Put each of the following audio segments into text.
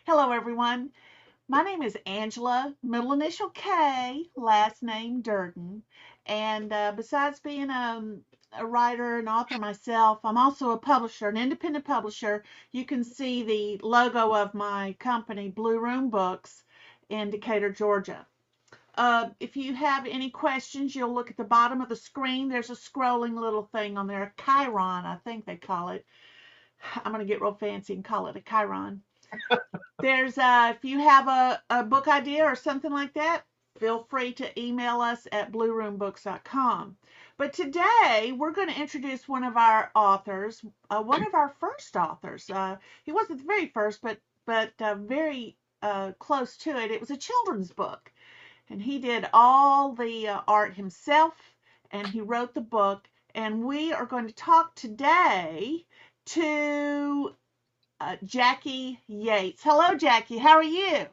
Hello, everyone. My name is Angela, middle initial K, last name Durden. And besides being a writer and author myself, I'm also a publisher, an independent publisher. You can see the logo of my company, Blue Room Books, in Decatur, Georgia. If you have any questions, you'll look at the bottom of the screen. There's a scrolling little thing on there, a Chiron, I think they call it. I'm going to get real fancy and call it a Chiron. There's if you have a book idea or something like that, feel free to email us at blueroombooks.com. But today we're going to introduce one of our authors, one of our first authors. He wasn't the very first, but very close to it. It was a children's book, and he did all the art himself, and he wrote the book. And we are going to talk today to Jackie Yates. Hello, Jackie. How are you?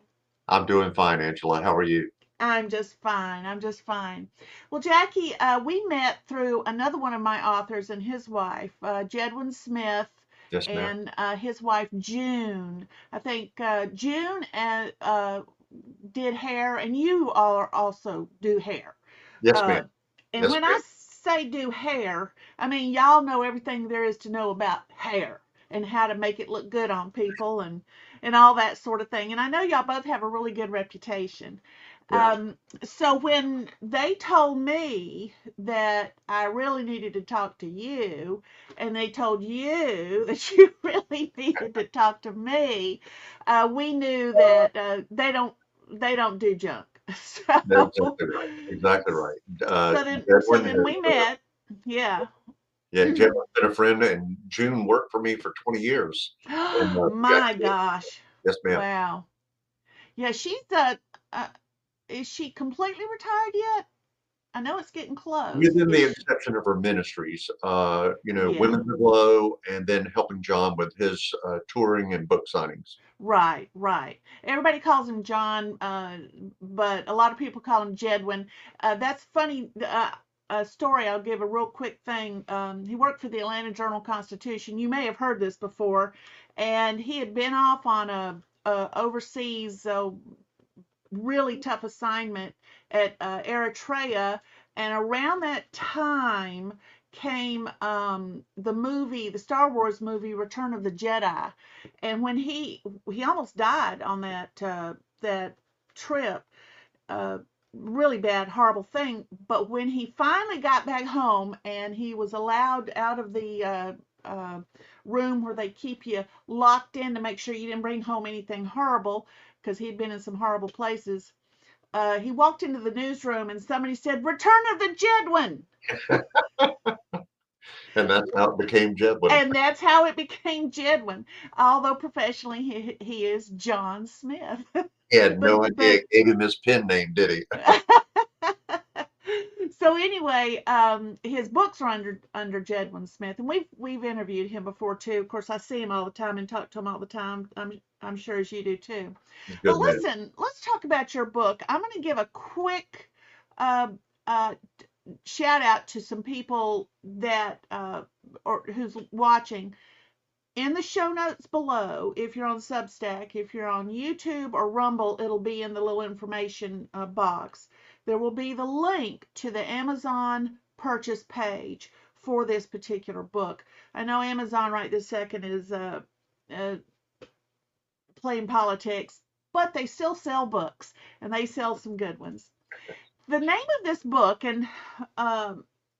I'm doing fine, Angela. How are you? I'm just fine. I'm just fine. Well, Jackie, we met through another one of my authors and his wife, Jedwin Smith, Yes, ma'am. and his wife, June. I think June did hair, and you all also do hair. Yes, ma'am. Uh, and Yes, when I ma'am. say do hair, I mean, y'all know everything there is to know about hair and how to make it look good on people and all that sort of thing. And I know y'all both have a really good reputation. Yeah. So when they told me that I really needed to talk to you, and they told you that you really needed to talk to me, we knew that they don't do junk. That's So exactly right. Exactly right. so Jedwin then has, we met. Yeah. yeah, Jedwin's been a friend, and June worked for me for 20 years. And we got My kids. gosh. Yes, ma'am. Wow. Yeah, uh is she completely retired yet? I know it's getting close. Within Is the she? exception of her ministries, Yeah. Women's Aglow, and then helping John with his touring and book signings. Right, right. Everybody calls him John, but a lot of people call him Jedwin. That's funny. A story. I'll give a real quick thing. He worked for the Atlanta Journal-Constitution. You may have heard this before, and he had been off on a overseas really tough assignment at Eritrea, and around that time came the Star Wars movie, Return of the Jedi, and when he almost died on that trip, uh, really bad, horrible thing. But when he finally got back home and he was allowed out of the room where they keep you locked in to make sure you didn't bring home anything horrible, because he'd been in some horrible places. He walked into the newsroom and somebody said, "Return of the Jedwin." And that's how it became Jedwin. And that's how it became Jedwin. Although professionally he is John Smith. He had but no idea but it gave him his pen name, did he? so anyway, his books are under Jedwin Smith, and we've interviewed him before too. Of course, I see him all the time and talk to him all the time. I'm sure as you do too. He's a But good man. listen, let's talk about your book. I'm going to give a quick uh, uh, shout out to some people that or who's watching. In the show notes below, if you're on Substack, if you're on YouTube or Rumble, it'll be in the little information box. There will be the link to the Amazon purchase page for this particular book. I know Amazon right this second is uh, playing politics, but they still sell books and they sell some good ones. The name of this book and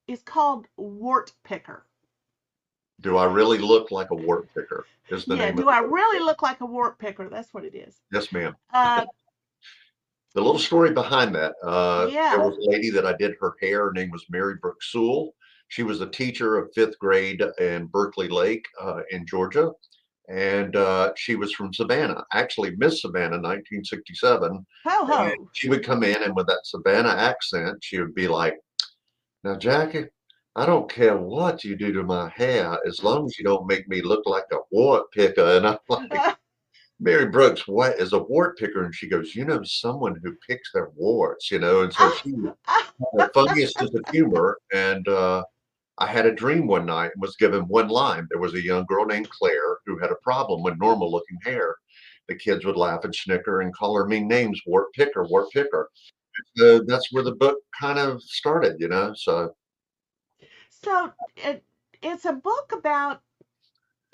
is called Wart Picker. Do I really look like a wart picker? Is the Yeah, name of do the I book. really look like a wart picker? That's what it is. Yes, ma'am. Uh, The little story behind that, there yeah. was a lady that I did her hair. Her name was Mary Brooks Sewell. She was a teacher of fifth grade in Berkeley Lake in Georgia. And she was from Savannah, actually Miss Savannah, 1967. Ho And ho. she would come in and with that Savannah accent, she would be like, "Now, Jackie, I don't care what you do to my hair as long as you don't make me look like a wart picker." And I'm like, Mary Brooks, what is a wart picker? And she goes, someone who picks their warts, And so she had the funniest sense of humor. And I had a dream one night and was given one line. There was a young girl named Claire who had a problem with normal looking hair. the kids would laugh and snicker and call her mean names, Wart Picker, Wart Picker. So that's where the book kind of started, you know. So So it's a book about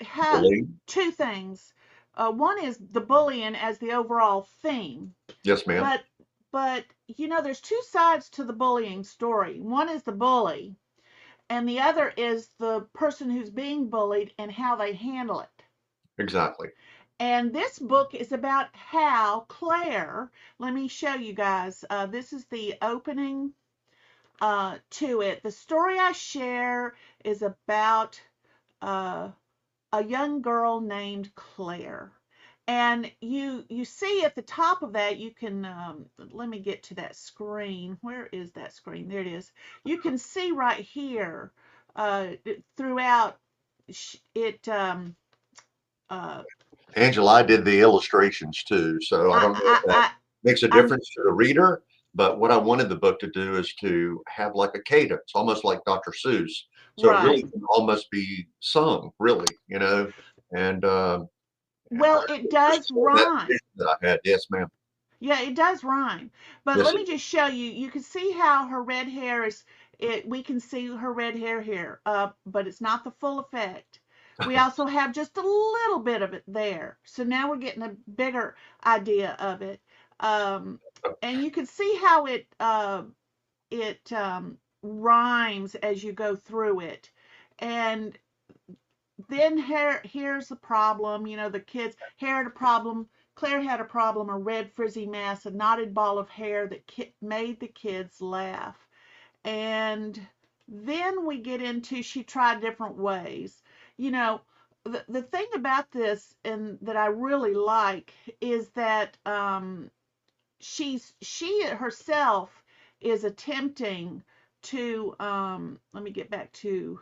how bullying, two things. One is the bullying as the overall theme, yes, ma'am. but there's two sides to the bullying story. One is the bully, and the other is the person who's being bullied and how they handle it. Exactly. And this book is about how Claire, let me show you guys. This is the opening to it. The story I share is about uh, a young girl named Claire. And you see at the top of that, you can let me get to that screen. Where is that screen? There it is. You can see right here throughout it. Uh, Angela, I did the illustrations too, so I I, don't know if I, that I, makes a I'm difference to the reader. But what I wanted the book to do is to have like a cadence, almost like Dr. Seuss. So it really right. can almost be sung, really, you know. And Well, it does that rhyme. vision that I had, yes, ma'am, Yeah, it does rhyme. But yes, let me just show you. You can see how her red hair is. It we can see her red hair here, but it's not the full effect. We also have just a little bit of it there. So now we're getting a bigger idea of it. Um, and you can see how it rhymes as you go through it. And then here's the problem. The kids hair had a problem. Claire had a problem, a red frizzy mass, a knotted ball of hair that made the kids laugh. And then we get into she tried different ways. You know, the thing about this and that I really like is that she herself is attempting to let me get back to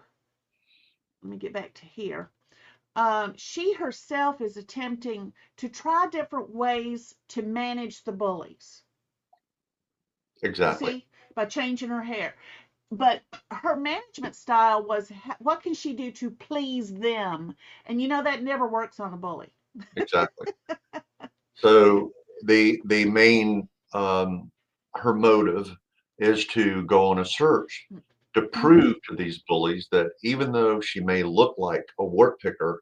here. She herself is attempting to try different ways to manage the bullies. You exactly, see, by changing her hair. But her management style was what can she do to please them? And that never works on a bully. exactly. So the main her motive is to go on a search to Mm-hmm. prove to these bullies that even though she may look like a wart picker,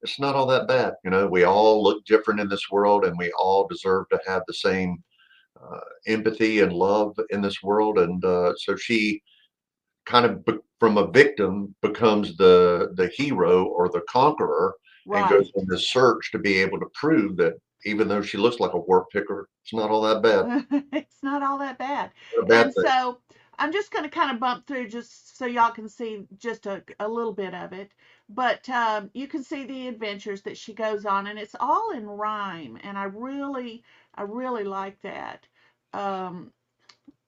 it's not all that bad. You know, we all look different in this world, and we all deserve to have the same empathy and love in this world. And so she kind of from a victim becomes the hero or the conqueror, and goes Right. on this search to be able to prove that even though she looks like a wart picker, it's not all that bad. It's not all that bad. Not a bad And thing. so I'm just going to kind of bump through just so y'all can see just a little bit of it. But you can see the adventures that she goes on, and it's all in rhyme. And I really like that. Um,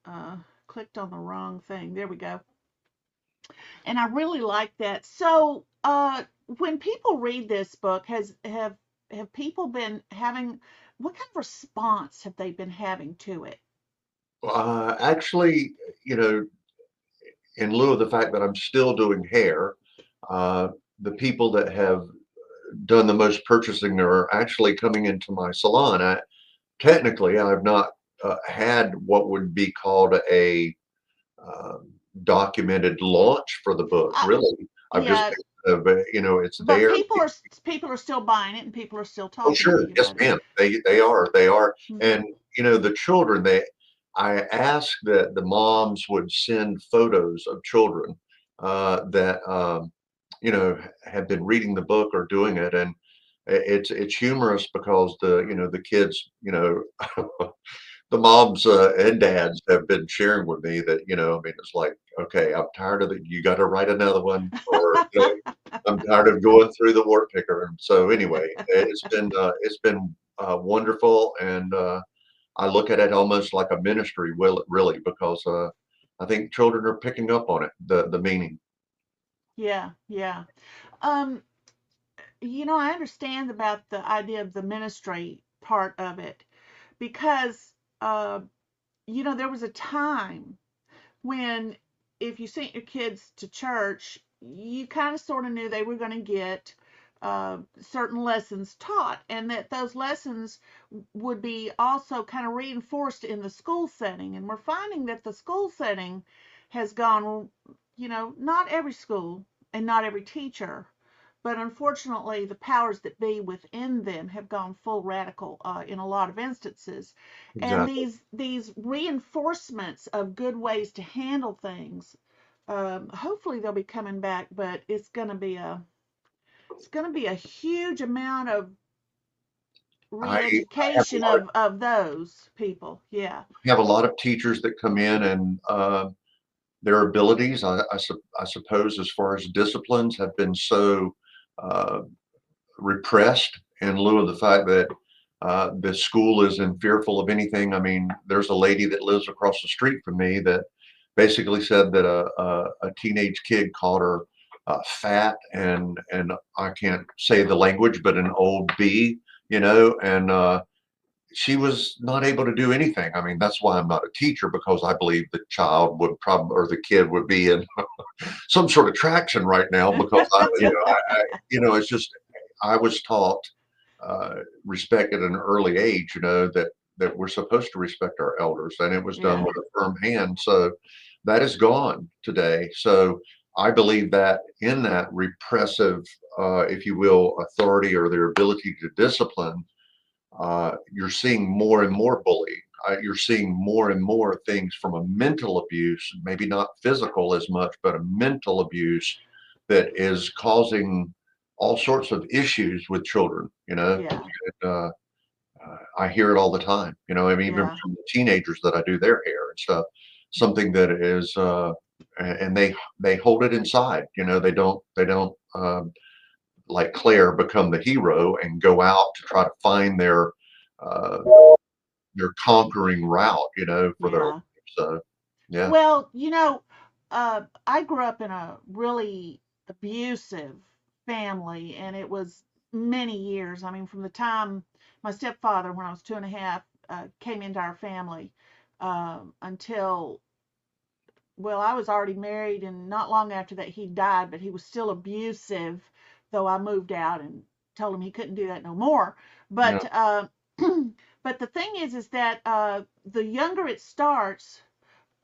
uh, Clicked on the wrong thing. There we go. And I really like that. So when people read this book, have people been having what kind of response have they been having to it? Actually, you know, in lieu of the fact that I'm still doing hair, uh, the people that have done the most purchasing are actually coming into my salon. Technically, I've not had what would be called a um, documented launch for the book. Uh, Really, I've just yeah, you know, it's but there. people are still buying it, and people are still Oh, talking to sure. you Yes, about it. ma'am. They are. Hmm. And you know, the children, I asked that the moms would send photos of children that you know, have been reading the book or doing it, and it's humorous because the kids, the moms and dads have been sharing with me that, I mean, it's like, okay, I'm tired of it. You got to write another one, or I'm tired of going through the wart picker. And so anyway, it's been wonderful, and I look at it almost like a ministry, will really, because I think children are picking up on it, the meaning. Yeah, yeah. Um, I understand about the idea of the ministry part of it because uh, there was a time when if you sent your kids to church, you kind of sort of knew they were going to get certain lessons taught, and that those lessons would be also kind of reinforced in the school setting. And we're finding that the school setting has gone, not every school and not every teacher, but unfortunately, the powers that be within them have gone full radical in a lot of instances. And Exactly. these reinforcements of good ways to handle things, hopefully they'll be coming back, but it's going to be a huge amount of I have a re-education lot of of those people. Yeah, have a lot of teachers that come in and their abilities, I suppose, as far as disciplines, have been so uh, repressed in lieu of the fact that the school isn't fearful of anything. I mean, there's a lady that lives across the street from me that basically said that a teenage kid called her fat and I can't say the language, but an old bee, and she was not able to do anything. I mean, that's why I'm not a teacher, because I believe the child would probably, or the kid would be in some sort of traction right now, because it's just, I was taught respect at an early age, that we're supposed to respect our elders, and it was done yeah, with a firm hand. So that is gone today. So I believe that in that repressive, if you will, authority or their ability to discipline, you're seeing more and more bullying. You're seeing more and more things from a mental abuse, maybe not physical as much, but a mental abuse that is causing all sorts of issues with children. yeah, I hear it all the time. I mean, even yeah, from the teenagers that I do their hair and stuff. Something that is, and they hold it inside. They don't like Claire become the hero and go out to try to find uh, their conquering route, for their life. yeah. So yeah, Well, I grew up in a really abusive family, and it was many years. I mean, from the time my stepfather, when I was 2.5, came into our family, until, well, I was already married, and not long after that, he died, but he was still abusive, though I moved out and told him he couldn't do that no more. yeah, But, but the thing is that the younger it starts,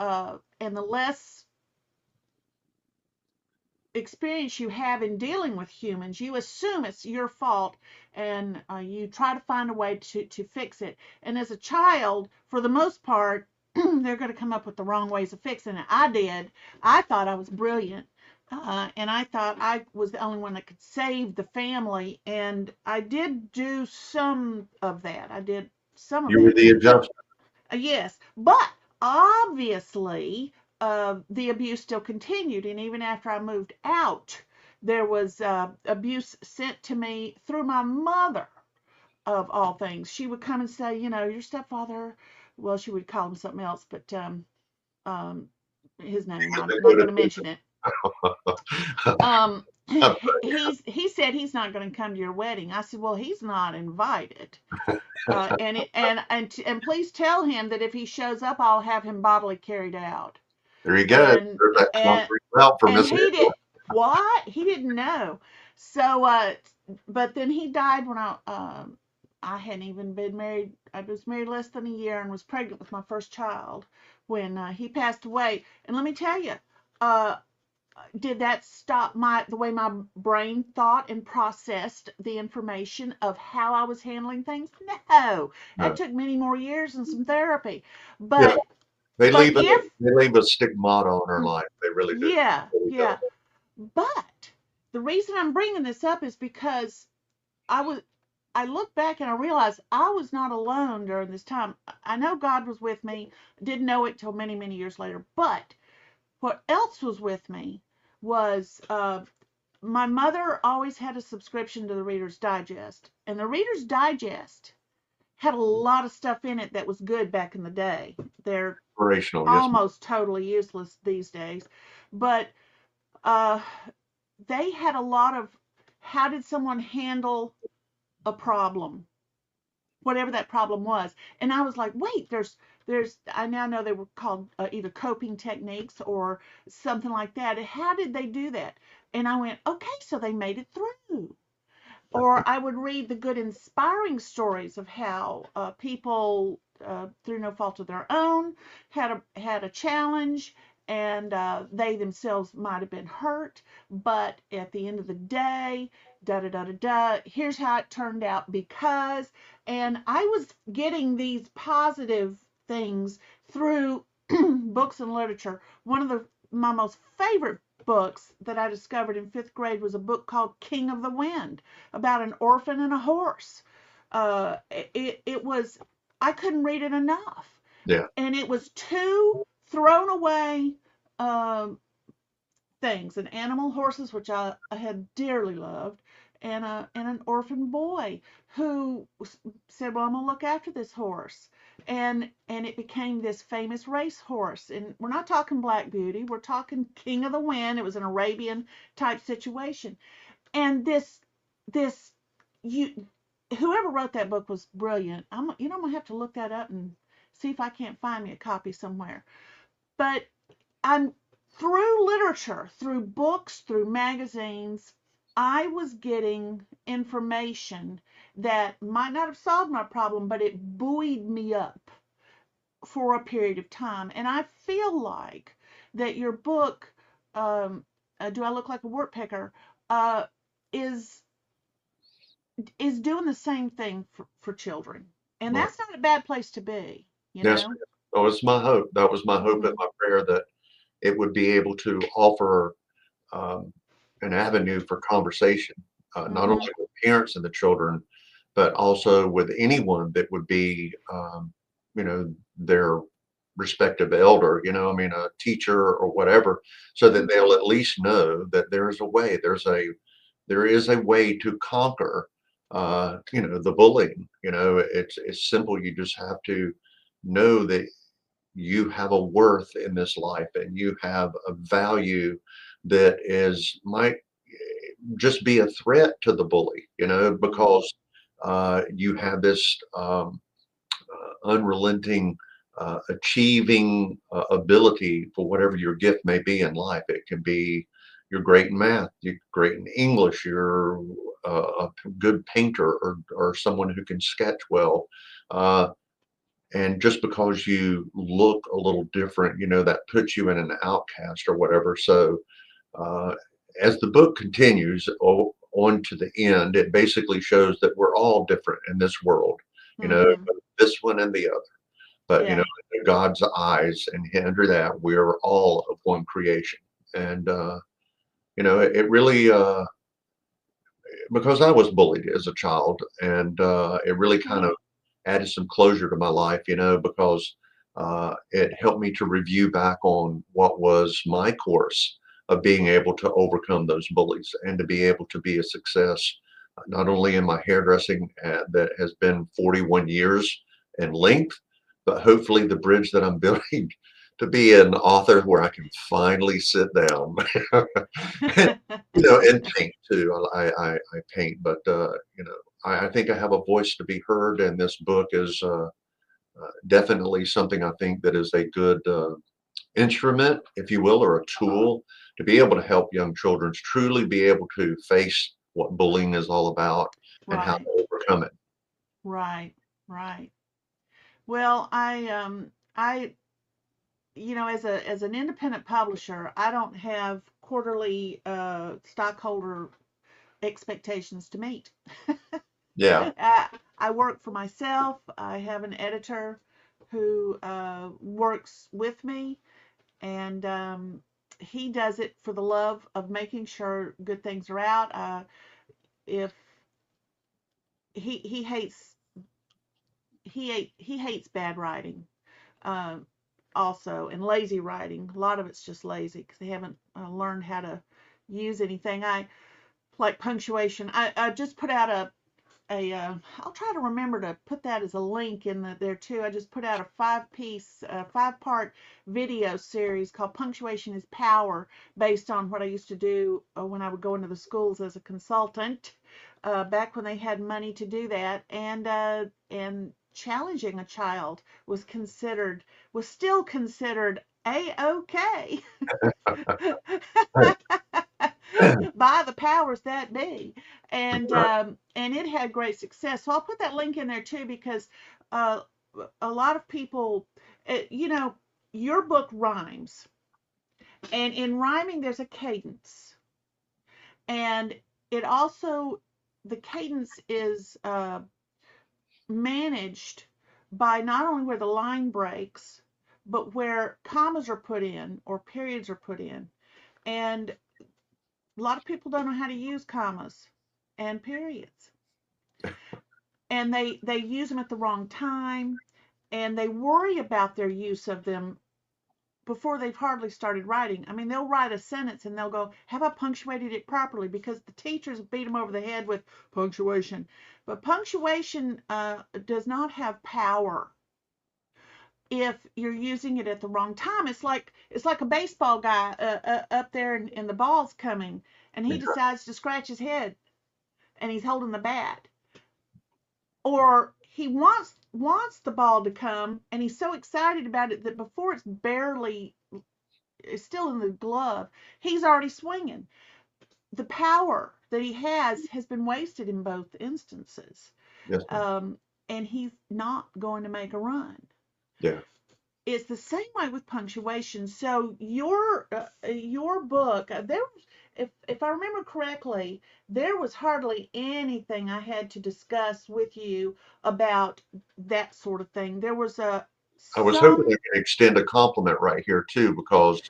and the less experience you have in dealing with humans, you assume it's your fault, and you try to find a way to fix it. And as a child, for the most part, they're going to come up with the wrong ways of fixing it. I did. I thought I was brilliant. And I thought I was the only one that could save the family. And I did do some of that. I did some of you were that. the adjuster. Yes, but obviously, the abuse still continued, and even after I moved out, there was abuse sent to me through my mother, of all things. She would come and say, your stepfather. Well, she would call him something else, but um, his name, I'm They go not going to mention it. to- Um, he said he's not going to come to your wedding. I said, well, he's not invited. And please tell him that if he shows up, I'll have him bodily carried out. There you go. And There's that and conquering route for and Miss he Angela. did what? He didn't know. So, but then he died when I hadn't even been married. I was married less than a year and was pregnant with my first child when he passed away. And let me tell you, uh, did that stop the way my brain thought and processed the information of how I was handling things? No, that No. took many more years and some therapy. Yeah, But they but leave a if they leave a stigmata on our life. They really do. yeah, They really do. yeah. But the reason I'm bringing this up is because I was I look back and I realized I was not alone during this time. I know God was with me. Didn't know it till many, many years later. But what else was with me was my mother always had a subscription to the Reader's Digest, and the Reader's Digest had a lot of stuff in it that was good back in the day. They're Inspirational, yes. almost totally useless these days, but uh, they had a lot of how did someone handle a problem, whatever that problem was. And I was like, wait, there's I now know they were called either coping techniques or something like that. How did they do that? And I went, okay, so they made it through. or I would read the good, inspiring stories of how people, through no fault of their own, had a challenge, and they themselves might have been hurt, but at the end of the day, da da da da da. Here's how it turned out because, and I was getting these positive things through books and literature. One of my most favorite books that I discovered in fifth grade was a book called King of the Wind about an orphan and a horse. It was, I couldn't read it enough. Yeah. And it was two thrown away um, things, an animal, horses, which I had dearly loved, and an orphan boy who said, well, I'm going to look after this horse. And it became this famous race horse. And we're not talking Black Beauty, we're talking King of the Wind. It was an Arabian type situation. And this you whoever wrote that book was brilliant. I'm gonna have to look that up and see if I can't find me a copy somewhere. But I'm through literature, through books, through magazines, I was getting information that might not have solved my problem, but it buoyed me up for a period of time. And I feel like that your book, um, Do I Look Like a Wart Picker, uh, is is doing the same thing for children. And Right. that's not a bad place to be, you Yes. know? That was my hope. That was my hope and Mm-hmm. my prayer that it would be able to offer um, an avenue for conversation, not only Mm-hmm. with parents and the children, but also with anyone that would be, their respective elder, I mean, a teacher or whatever, so that they'll at least know that there's a way, there is a way to conquer, the bullying. It's simple. You just have to know that you have a worth in this life and you have a value that is might just be a threat to the bully, Mm-hmm. because you have this unrelenting achieving ability for whatever your gift may be in life. It can be you're great in math, you're great in English, you're a good painter, or someone who can sketch well. Uh, and just because you look a little different, that puts you in an outcast or whatever. So, uh, as the book continues on to the end, it basically shows that we're all different in this world, Mm-hmm. this one and the other. But, Yeah. in God's eyes, and under that, we're all of one creation. And, it really, because I was bullied as a child, and it really kind Mm-hmm. of added some closure to my life, because it helped me to review back on what was my course of being able to overcome those bullies and to be able to be a success, not only in my hairdressing that has been 41 years in length, but hopefully the bridge that I'm building to be an author where I can finally sit down. And, and paint too. I paint, but I think I have a voice to be heard, and this book is definitely something I think that is a good instrument, if you will, or a tool to be able to help young children truly be able to face what bullying is all about and how Right. to overcome it. Right. Right. Well, I as an independent publisher, I don't have quarterly stockholder expectations to meet. Yeah, I work for myself. I have an editor who works with me, and he does it for the love of making sure good things are out. If he hates he hates bad writing, uh, also, and lazy writing. A lot of it's just lazy because they haven't learned how to use anything. I like punctuation. I just put out I'll try to remember to put that as a link in there too. I just put out a 5-piece, 5-part video series called Punctuation is Power, based on what I used to do when I would go into the schools as a consultant, back when they had money to do that. And challenging a child was still considered a okay. by the powers that be, and it had great success. So I'll put that link in there too because uh, a lot of people, you know, your book rhymes, and in rhyming there's a cadence, and it also the cadence is managed by not only where the line breaks, but where commas are put in or periods are put in. And a lot of people don't know how to use commas and periods. And they use them at the wrong time, and they worry about their use of them before they've hardly started writing. I mean, they'll write a sentence and they'll go, have I punctuated it properly? Because the teachers beat them over the head with punctuation. But punctuation does not have power if you're using it at the wrong time. It's like a baseball guy up there and the ball's coming and he decides to scratch his head and he's holding the bat, or he wants the ball to come and he's so excited about it that before it's still in the glove, he's already swinging. The power that he has been wasted in both instances, Yes, ma'am. um, and he's not going to make a run. Yeah. It's the same way with punctuation. So your book, there, if I remember correctly, there was hardly anything I had to discuss with you about that sort of thing. There was a I was hoping I some. could extend a compliment right here too, because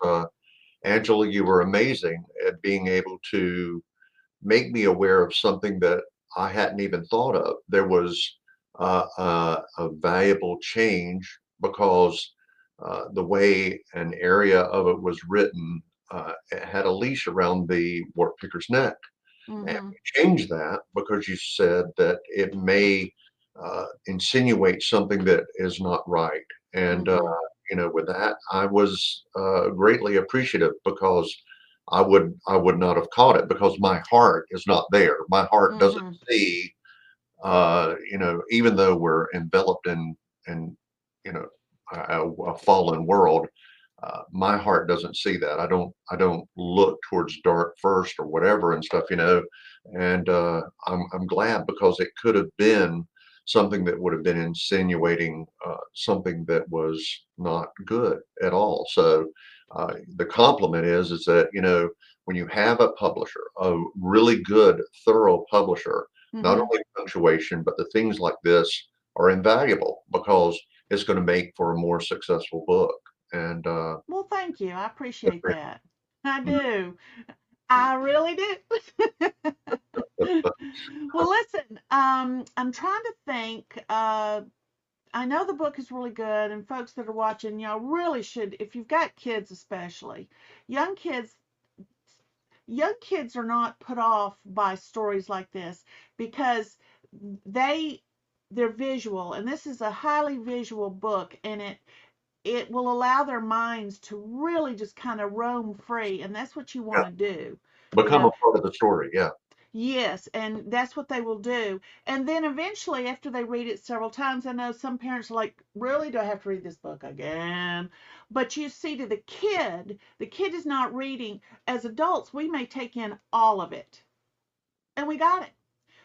Angela, you were amazing at being able to make me aware of something that I hadn't even thought of. There was a valuable change because the way an area of it was written, it had a leash around the work picker's neck. And Mm-hmm, we changed that because you said that it may insinuate something that is not right. And, mm-hmm, with that, I was greatly appreciative because I would not have caught it because my heart is not there. My heart doesn't mm-hmm. see, even though we're enveloped in, you know, a fallen world, my heart doesn't see that. I don't look towards dark first or whatever and stuff, and I'm glad because it could have been something that would have been insinuating something that was not good at all. So the compliment is that when you have a publisher, a really good, thorough publisher, not Mm-hmm. only punctuation but the things like this are invaluable because it's going to make for a more successful book. And Well, thank you. I yes, appreciate ma'am. that. I Mhm. do. I really do. Well, listen, I'm trying to think. I know the book is really good, and folks that are watching, y'all really should, if you've got kids especially, young kids, young kids are not put off by stories like this because they they're visual, and this is a highly visual book, and it will allow their minds to really just kind of roam free, and that's what you Yeah, want to do. You become know, a part of the story. Yeah, yes, and that's what they will do. And then eventually, after they read it several times, I know some parents are like, really, do I have to read this book again? But you see, to the kid is not reading. As adults, we may take in all of it, and we got it.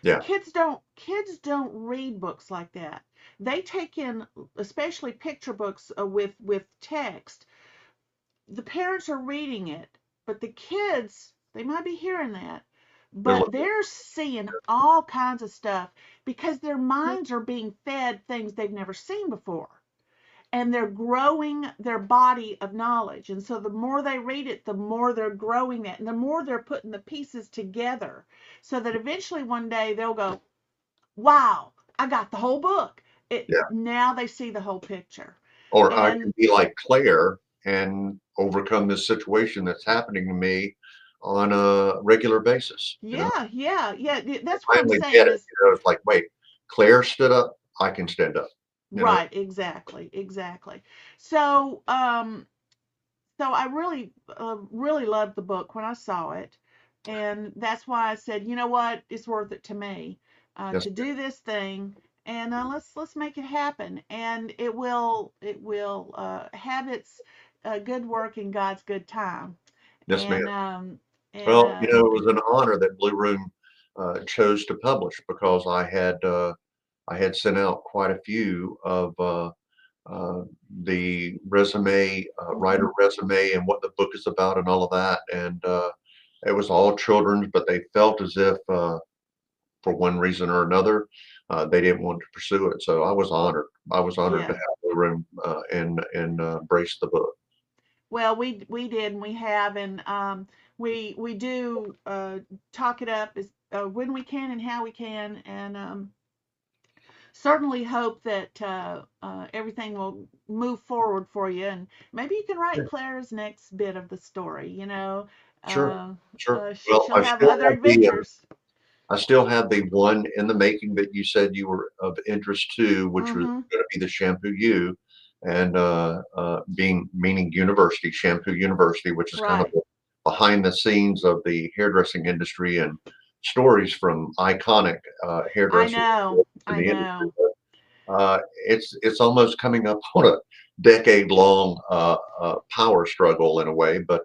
yeah, Kids don't read books like that. They take in, especially picture books with text. The parents are reading it, but the kids, they might be hearing that, they're but looking. they're seeing all kinds of stuff because their minds are being fed things they've never seen before. And they're growing their body of knowledge. And so the more they read it, the more they're growing that. And the more they're putting the pieces together so that eventually one day they'll go, wow, I got the whole book. Yeah, Now they see the whole picture. or I And can be like Claire and overcome this situation that's happening to me on a regular basis. yeah, yeah, yeah. That's what I'm Finally get saying it. is It's like, wait, Claire stood up. I can stand up. You know. right, exactly, exactly. So, so I really loved the book when I saw it, and that's why I said, you know what, it's worth it to me Yes, to do this thing, and let's make it happen, and it will have its good work in God's good time, yes, ma'am. and And Well, it was an honor that Blue Room chose to publish because I had sent out quite a few of uh, the resume, writer mhm, resume, and what the book is about, and all of that. And it was all children's, but they felt as if, for one reason or another, they didn't want to pursue it. So I was honored. I was honored to yeah. have Blue Room and embrace the book. Well, we did, and we have, and we do talk it up as when we can and how we can, and certainly hope that everything will move forward for you, and maybe you can write Yeah. Claire's next bit of the story. Sure, Uh, sure. Well, she'll have other adventures. I still have the one in the making that you said you were of interest to, which was Mm-hmm. going to be the Shampoo U, and being meaning university, Shampoo University, which is kind of Right. the behind the scenes of the hairdressing industry and stories from iconic I hairdressers know. in I the industry. know. It's almost coming up on a decade long power struggle in a way, but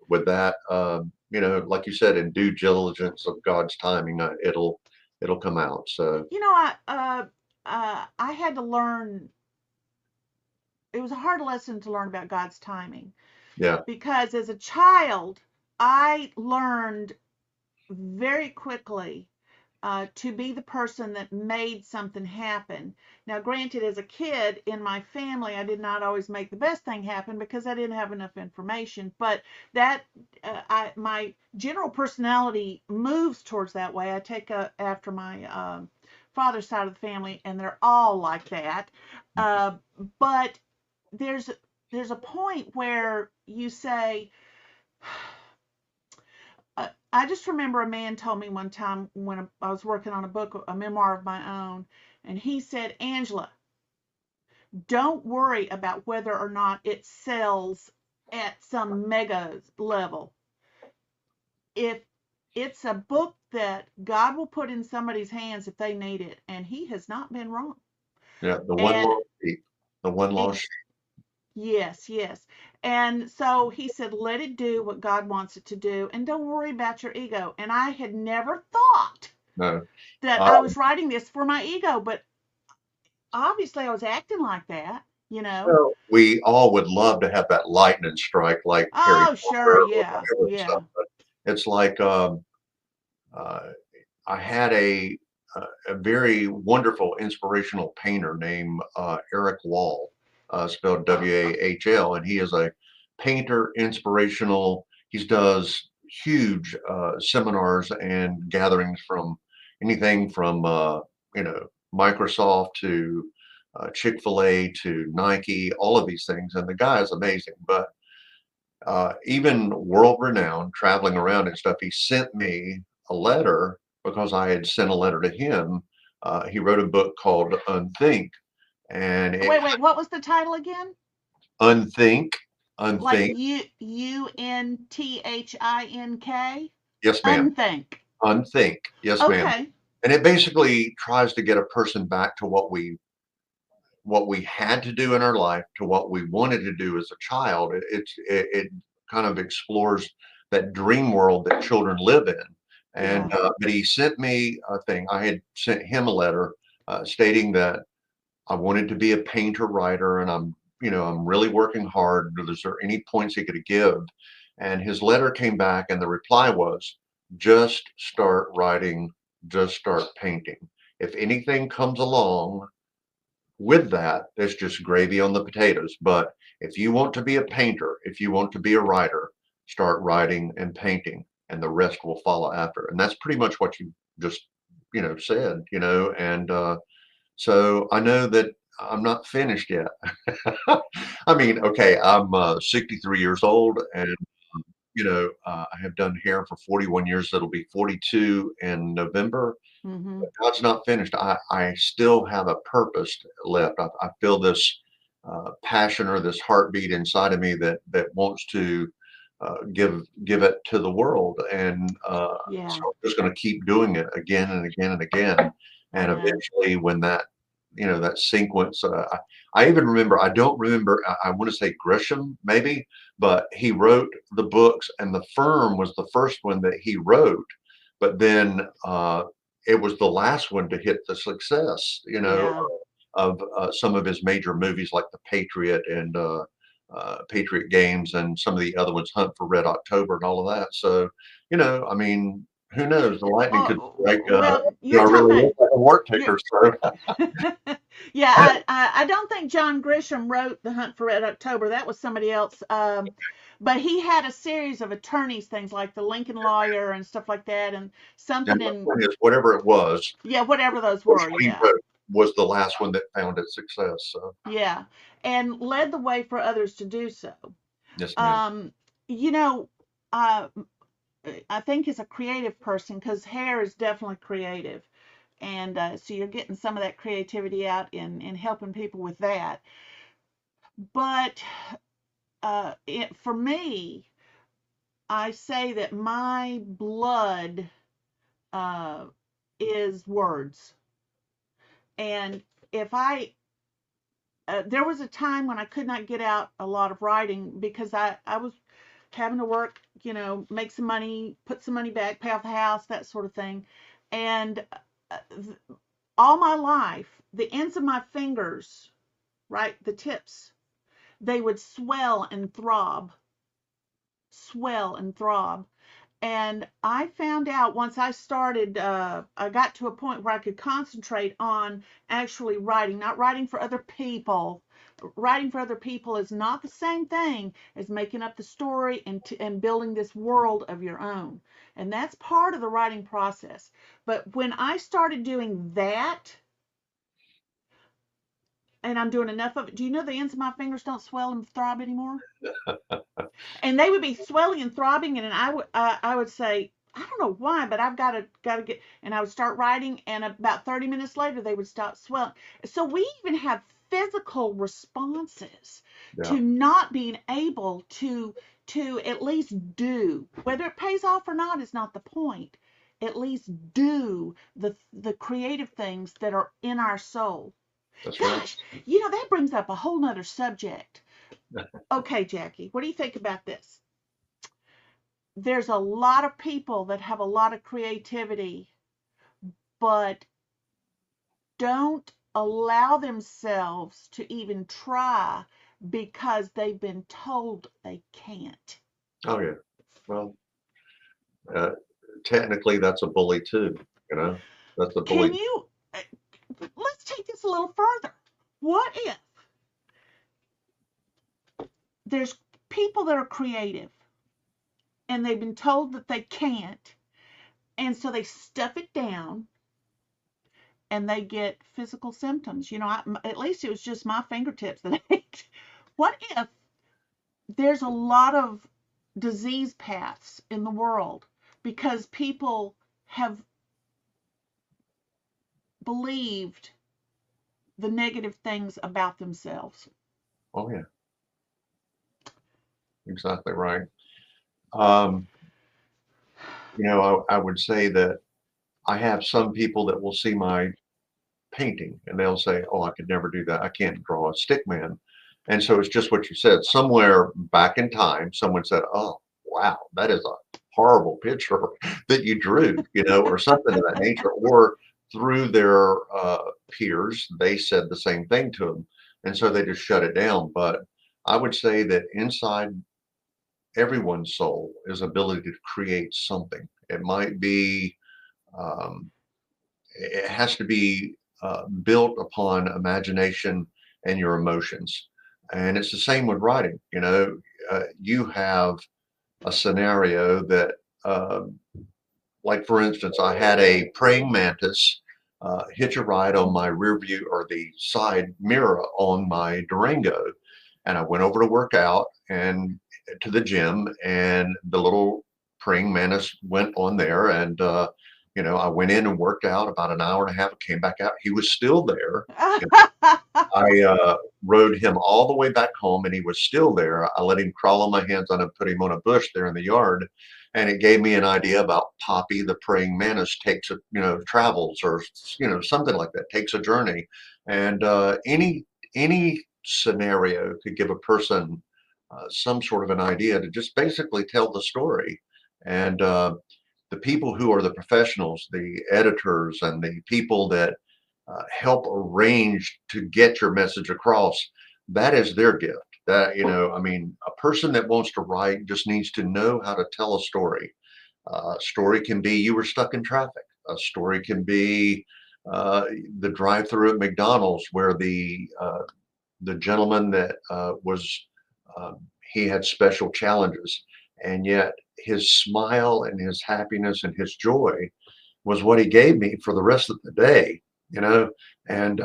with that, like you said, in due diligence of God's timing, it'll come out. So I had to learn. It was a hard lesson to learn about God's timing yeah, because as a child, I learned very quickly to be the person that made something happen. Now, granted, as a kid in my family, I did not always make the best thing happen because I didn't have enough information. But that my general personality moves towards that way. I take after my father's side of the family, and they're all like that. Uh, but there's there's a point where you say, I just remember a man told me one time when I was working on a book, a memoir of my own, and he said, Angela, don't worry about whether or not it sells at some mega level. If it's a book that God will put in somebody's hands if they need it, and he has not been wrong. yeah, the one And lost sheep, the one it, lost sheep. yes, yes. And so he said, let it do what God wants it to do, and don't worry about your ego. And I had never thought No, that I um, was writing this for my ego, but obviously I was acting like that. well, we all would love to have that lightning strike like Harry Oh, sure, Potter or yeah, whatever and stuff, yeah. but it's like uh, I had a very wonderful inspirational painter named Eric Wall, spelled Wahl, and he is a painter, inspirational. He does huge seminars and gatherings from anything from Microsoft to Chick-fil-A to Nike, all of these things, and the guy is amazing. But even world renowned, traveling around and stuff, he sent me a letter because I had sent a letter to him. He wrote a book called Unthink, and it Wait, wait, what was the title again? Unthink, Like Unthink. Unthink? Yes, ma'am. Unthink. Unthink. Yes, ma'am. Okay. And it basically tries to get a person back to what we had to do in our life to what we wanted to do as a child. It kind of explores that dream world that children live in. Yeah. And but he sent me a thing. I had sent him a letter stating that I wanted to be a painter writer, and I'm really working hard. Is there any points he could give? And his letter came back, and the reply was, just start writing, just start painting. If anything comes along with that, there's just gravy on the potatoes. But if you want to be a painter, if you want to be a writer, start writing and painting, and the rest will follow after. And that's pretty much what you just, said, and so I know that I'm not finished yet. I mean, okay, I'm 63 years old, and I have done hair for 41 years. That'll be 42 in November. Mm-hmm. God's not finished. I still have a purpose left. I feel this passion or this heartbeat inside of me that wants to give it to the world, and so Yeah, I'm just going to keep doing it again and again and again, I and know. eventually, when that that sequence. I even remember, I don't remember, I want to say Grisham maybe, but he wrote the books, and The Firm was the first one that he wrote, but then it was the last one to hit the success, Yeah. of some of his major movies like The Patriot and Patriot Games, and some of the other ones, Hunt for Red October and all of that. So, I mean, who knows? The lightning could strike. Well, I you're really talking about look like a wart you're picker, so yeah, I don't think John Grisham wrote The Hunt for Red October. That was somebody else. But he had a series of attorneys, things like the Lincoln Lawyer and stuff like that, and now something my in, point is, whatever it was, yeah, whatever those first were. one he Yeah, wrote was the last one that found its success. So, yeah, and led the way for others to do so. yes, ma'am. Um, you know, uh, I think as a creative person, because hair is definitely creative, and so you're getting some of that creativity out in helping people with that. But for me, I say that my blood uh, is words. And if I, there was a time when I could not get out a lot of writing because I was having to work, make some money, put some money back, pay off the house, that sort of thing. And all my life, the ends of my fingers, right, the tips, they would swell and throb. And I found out once I started, I got to a point where I could concentrate on actually writing, not writing for other people. Writing for other people is not the same thing as making up the story and building this world of your own. And that's part of the writing process. But when I started doing that, and I'm doing enough of it, do you know the ends of my fingers don't swell and throb anymore? And they would be swelling and throbbing, and I would say, I don't know why, but I've got to get, and I would start writing, and about 30 minutes later they would stop swelling. So we even have physical responses Yeah, to not being able to at least do, whether it pays off or not is not the point, at least do the creative things that are in our soul. that's right. Gosh, that brings up a whole nother subject. Okay, Jackie, what do you think about this? There's a lot of people that have a lot of creativity, but don't allow themselves to even try because they've been told they can't. Oh yeah. Well, uh, technically, that's a bully too. You know, that's a Can bully. you, let's take this a little further. What if there's people that are creative and they've been told that they can't, and so they stuff it down and they get physical symptoms? At least it was just my fingertips that ached. What if there's a lot of disease paths in the world because people have believed the negative things about themselves? Oh yeah, exactly right. Um, I would say that I have some people that will see my painting and they'll say, "Oh, I could never do that. I can't draw a stick man." And so it's just what you said. Somewhere back in time, someone said, "Oh, wow, that is a horrible picture that you drew," or something of that nature. Or through their peers, they said the same thing to them, and so they just shut it down. But I would say that inside everyone's soul is ability to create something. It might be um, it has to be built upon imagination and your emotions. And it's the same with writing. You have a scenario that, uh, like for instance, I had a praying mantis hitch a ride on my rear view or the side mirror on my Durango. And I went over to work out and to the gym, and the little praying mantis went on there, and I went in and worked out about an hour and a half, came back out. He was still there. I rode him all the way back home and he was still there. I let him crawl on my hands on and put him on a bush there in the yard. And it gave me an idea about Poppy, the praying mantis takes a, travels or, something like that, takes a journey. And any scenario could give a person some sort of an idea to just basically tell the story. And the people who are the professionals, the editors and the people that help arrange to get your message across, that is their gift. That, I mean, a person that wants to write just needs to know how to tell a story. A story can be you were stuck in traffic. A story can be uh, the drive-through at McDonald's where the gentleman that was uh, he had special challenges, and yet his smile and his happiness and his joy was what he gave me for the rest of the day, you know, and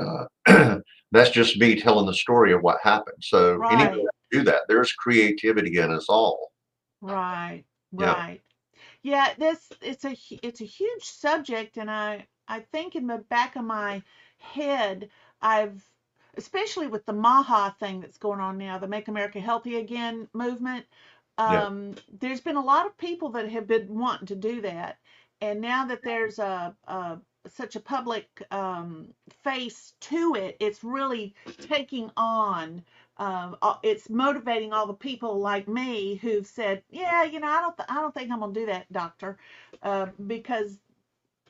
that's just me telling the story of what happened. So anybody Right, can do that. There's creativity in us all. right, Yeah, right. Yeah, this it's a huge subject, and I think in the back of my head, I've especially with the Maha thing that's going on now, the Make America Healthy Again movement. yeah, There's been a lot of people that have been wanting to do that, and now that there's a such a public face to it, it's really taking on. It's motivating all the people like me who've said, "Yeah, I don't think I'm gonna do that, doctor," because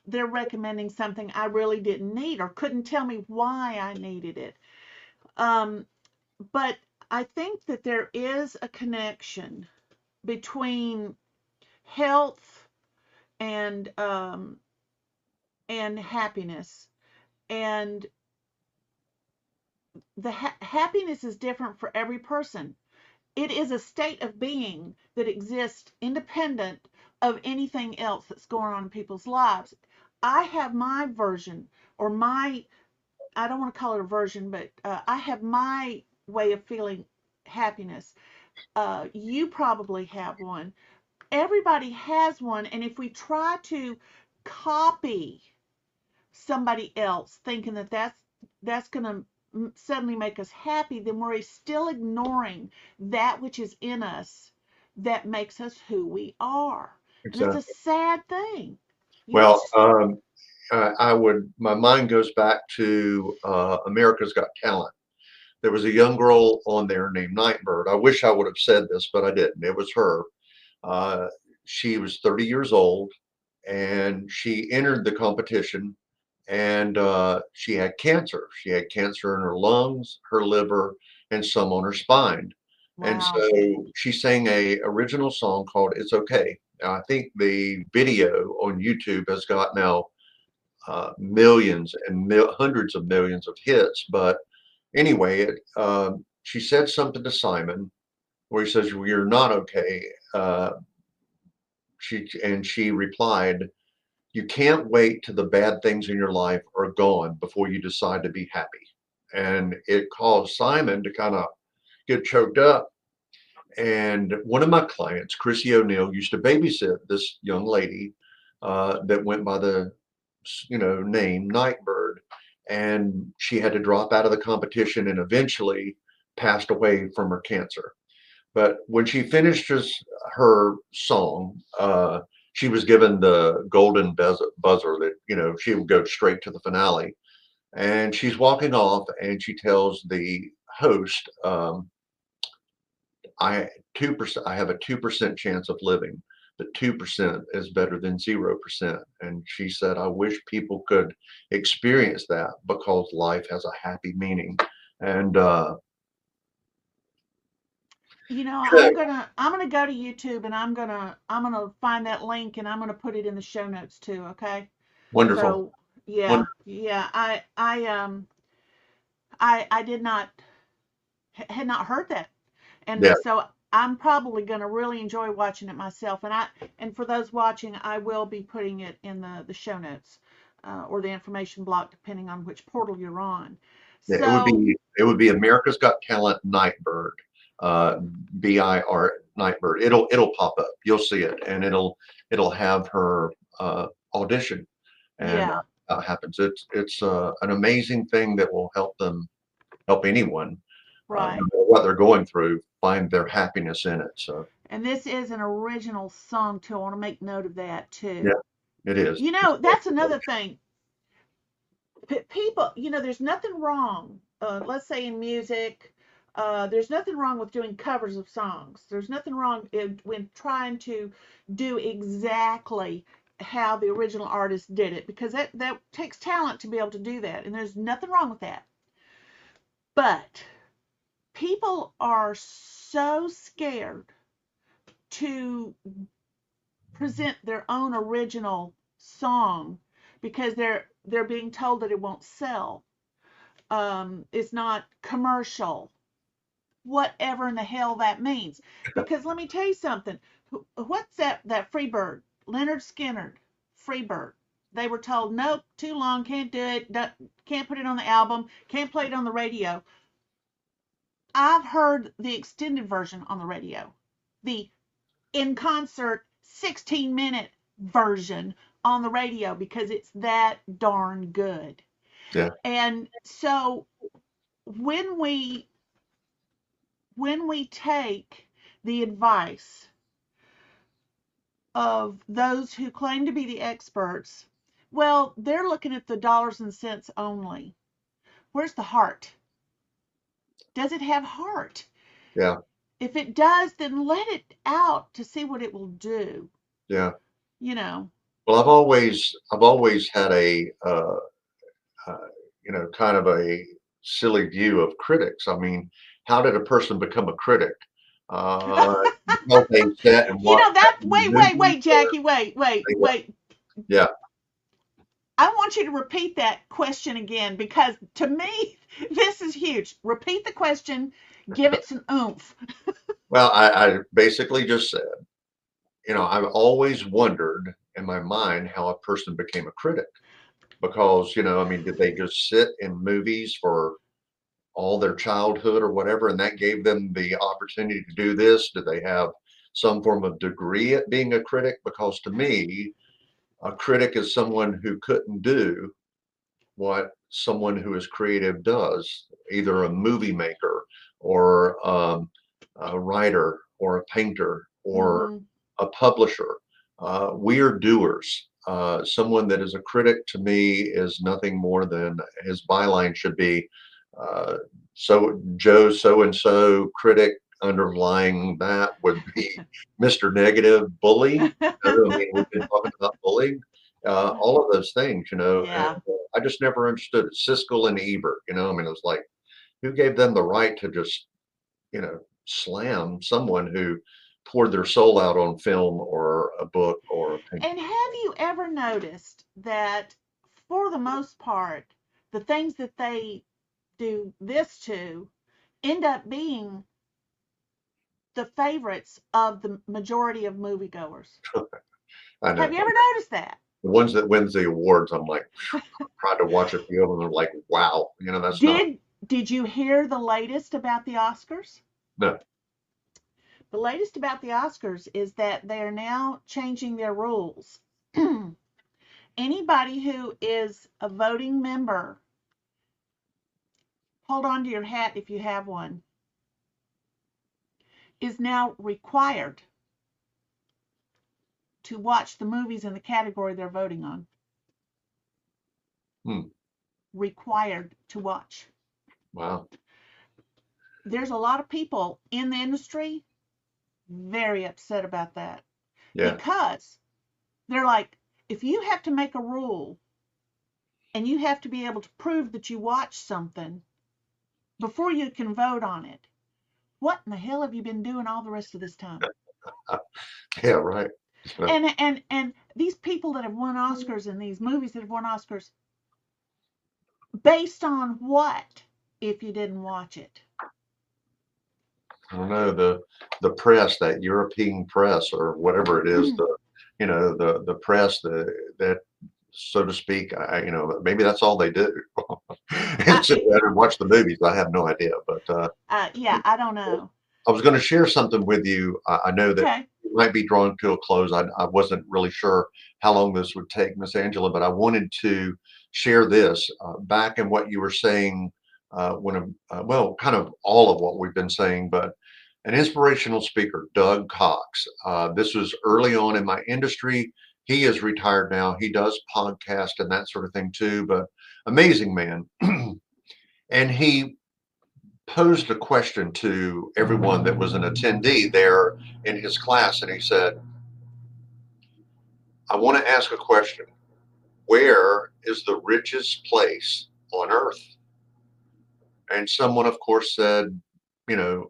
they're recommending something I really didn't need or couldn't tell me why I needed it. Um, but I think that there is a connection between health and and happiness, and the happiness is different for every person. It is a state of being that exists independent of anything else that's going on in people's lives. I have my version, or my, I don't want to call it a version, but I have my way of feeling happiness. You probably have one. Everybody has one. And if we try to copy somebody else thinking that that's going to suddenly make us happy, then we're still ignoring that which is in us that makes us who we are. And it's a exactly. sad thing. Well, It's my mind goes back to America's Got Talent. There was a young girl on there named Nightbird. I wish I would have said this, but I didn't. It was her. Uh, she was 30 years old and she entered the competition and she had cancer. She had cancer in her lungs, her liver, and some on her spine. And wow. so she sang a original song called "It's Okay." Now, I think the video on YouTube has got now millions and hundreds of millions of hits. But anyway, she said something to Simon where he says, "Well, you're not okay." Uh, she replied, "You can't wait till the bad things in your life are gone before you decide to be happy." And it caused Simon to kind of get choked up. And one of my clients, Chrissy O'Neill, used to babysit this young lady that went by the name Nightbird, and she had to drop out of the competition and eventually passed away from her cancer. But when she finishes her song, she was given the golden buzzer that she would go straight to the finale. And she's walking off, and she tells the host, "I 2%. I have a 2% chance of living. The 2% is better than 0%." And she said, "I wish people could experience that because life has a happy meaning." And I'm gonna go to YouTube, and I'm gonna find that link, and I'm gonna put it in the show notes too, okay? wonderful, So yeah, wonderful. yeah. I did not had not heard that. Yeah, And so I'm probably going to really enjoy watching it myself. And for those watching, I will be putting it in the show notes or the information block, depending on which portal you're on. yeah, So it would be America's Got Talent Nightbird, uh, BIR Nightbird. It'll pop up. You'll see it, and it'll have her audition. and Yeah, how it happens. It's an amazing thing that will help anyone, no right. matter what they're going through, find their happiness in it. So And this is an original song too. I want to make note of that too. yeah, it is. You It's know, that's another thing. People, there's nothing wrong. Let's say in music, there's nothing wrong with doing covers of songs. There's nothing wrong when trying to do exactly how the original artist did it, because that takes talent to be able to do that, and there's nothing wrong with that. But people are so scared to present their own original song because they're being told that it won't sell. It's not commercial, whatever in the hell that means. Because let me tell you something. What's that Freebird? Leonard Skinner, Freebird. They were told, nope, too long, can't do it, can't put it on the album, can't play it on the radio. I've heard the extended version on the radio, the in concert 16-minute version on the radio because it's that darn good. yeah, And so when we take the advice of those who claim to be the experts, well, they're looking at the dollars and cents only. Where's the heart? Does it have heart? yeah, If it does, then let it out to see what it will do. yeah. You know. Well, I've always had uh, kind of a silly view of critics. I mean, how did a person become a critic? Uh, because they sat and watched That. certain movies, Wait, or Jackie, they, wait. yeah. I want you to repeat that question again because to me, this is huge. Repeat the question, give it some oomph. Well, I basically just said, I've always wondered in my mind how a person became a critic because, I mean, did they just sit in movies for all their childhood or whatever, and that gave them the opportunity to do this? Did they have some form of degree at being a critic? Because to me, a critic is someone who couldn't do what someone who is creative does, either a movie maker or a writer or a painter or Mm-hmm. a publisher. We are doers. Someone that is a critic to me is nothing more than his byline should be uh, so Joe so and so critic. Underlying that would be Mr. Negative Bully. I mean, we've been talking about bullying, all of those things, and Yeah. I just never understood it. Siskel and Ebert, I mean, it was like, who gave them the right to just, slam someone who poured their soul out on film or a book or a painting? And have you ever noticed that for the most part, the things that they do this to end up being the favorites of the majority of moviegoers? I Have know. you ever noticed that? The ones that wins the awards, I'm like, tried to watch a few of them. They're like, wow, that's not, Did you hear the latest about the Oscars? no. The latest about the Oscars is that they are now changing their rules. Anybody who is a voting member, hold on to your hat if you have one, is now required to watch the movies in the category they're voting on. Hmm. Required to watch. Wow. There's a lot of people in the industry very upset about that Yeah. because they're like, if you have to make a rule and you have to be able to prove that you watch something before you can vote on it, what in the hell have you been doing all the rest of this time? Yeah, right. And these people that have won Oscars and these movies that have won Oscars, based on what if you didn't watch it? I don't know, the press, that European press or whatever it is, the press, that so to speak, maybe that's all they do. And sit I, there and watch the movies. I have no idea, but yeah, I don't know. I was going to share something with you. I know that Okay. might be drawing to a close. I wasn't really sure how long this would take, Miss Angela, but I wanted to share this back in what you were saying well, kind of all of what we've been saying, but an inspirational speaker, Doug Cox. This was early on in my industry. He is retired now. He does podcast and that sort of thing too, but amazing man. And he posed a question to everyone that was an attendee there in his class, and he said, I want to ask a question. Where is the richest place on earth? And someone, of course, said,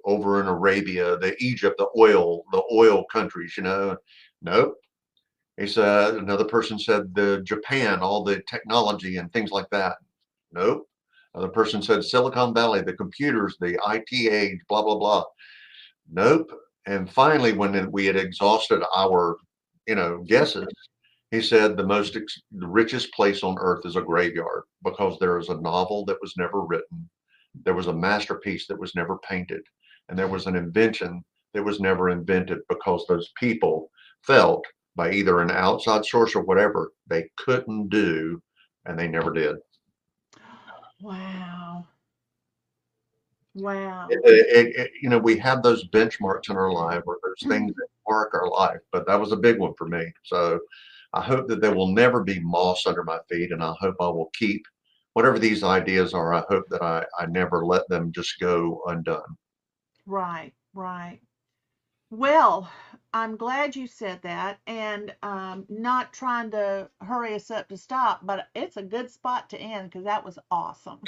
over in Arabia, the Egypt, the oil countries, Nope. He said, another person said the Japan, all the technology and things like that. Nope. Another person said Silicon Valley, the computers, the IT age, blah, blah, blah. Nope. And finally, when we had exhausted our, guesses, he said the richest place on earth is a graveyard because there is a novel that was never written, there was a masterpiece that was never painted, and there was an invention that was never invented because those people felt by either an outside source or whatever they couldn't do, and they never did. Wow. Wow. We have those benchmarks in our life or those things that mark our life, but that was a big one for me. So I hope that there will never be moss under my feet, and I hope I will keep whatever these ideas are. I hope that I never let them just go undone. Right, right. Well, I'm glad you said that, and not trying to hurry us up to stop, but it's a good spot to end because that was awesome.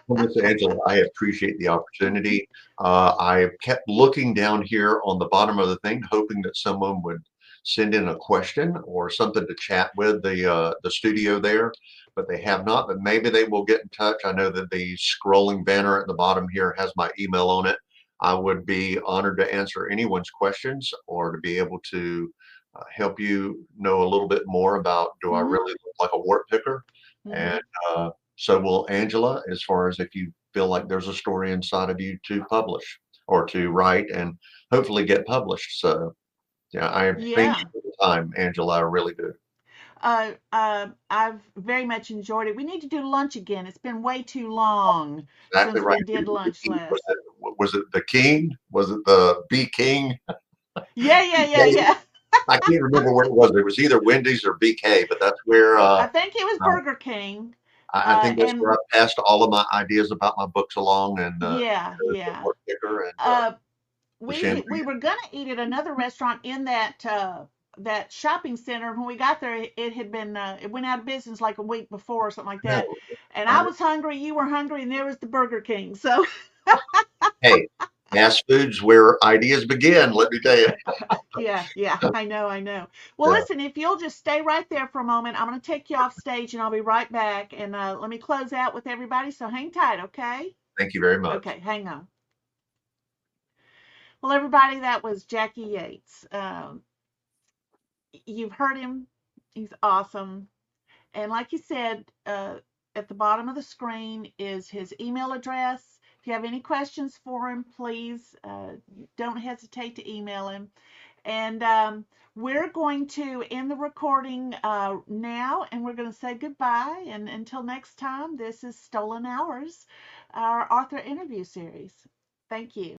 Well, Miss Angela, I appreciate the opportunity. I kept looking down here on the bottom of the thing, hoping that someone would send in a question or something to chat with the studio there, but they have not. But maybe they will get in touch. I know that the scrolling banner at the bottom here has my email on it. I would be honored to answer anyone's questions or to be able to help you know a little bit more about do I Hmm. really look like a wart picker? And Hmm. so will Angela, as far as if you feel like there's a story inside of you to publish or to write and hopefully get published. So yeah, I thank you Yeah. for the time, Angela. I really do. I've very much enjoyed it. We need to do lunch again. It's been way too long Exactly since right. we did lunch Was last. it was it the King? Was it the B King? Yeah, yeah, yeah, BK? yeah. I can't remember where it was. It was either Wendy's or BK, but that's where I think it was uh, Burger King. I think that's And where I passed all of my ideas about my books along and yeah, the yeah. work picker and Uh, the we champagne. were gonna eat at another restaurant in that shopping center. When we got there, it had been it went out of business like a week before or something like No, that. And I I was hungry, you were hungry, and there was the Burger King. So Hey, fast food's where ideas begin, let me tell you. yeah, yeah, I know, I know. Well, Yeah, listen, if you'll just stay right there for a moment, I'm gonna take you off stage, and I'll be right back. And let me close out with everybody. So hang tight, okay? thank you very much. Okay, hang on. Well, everybody, that was Jackie Yates. You've heard him. He's awesome. And like you said, at the bottom of the screen is his email address. If you have any questions for him, please don't hesitate to email him. And we're going to end the recording now, and we're going to say goodbye. And until next time, this is Stolen Hours, our author interview series. Thank you.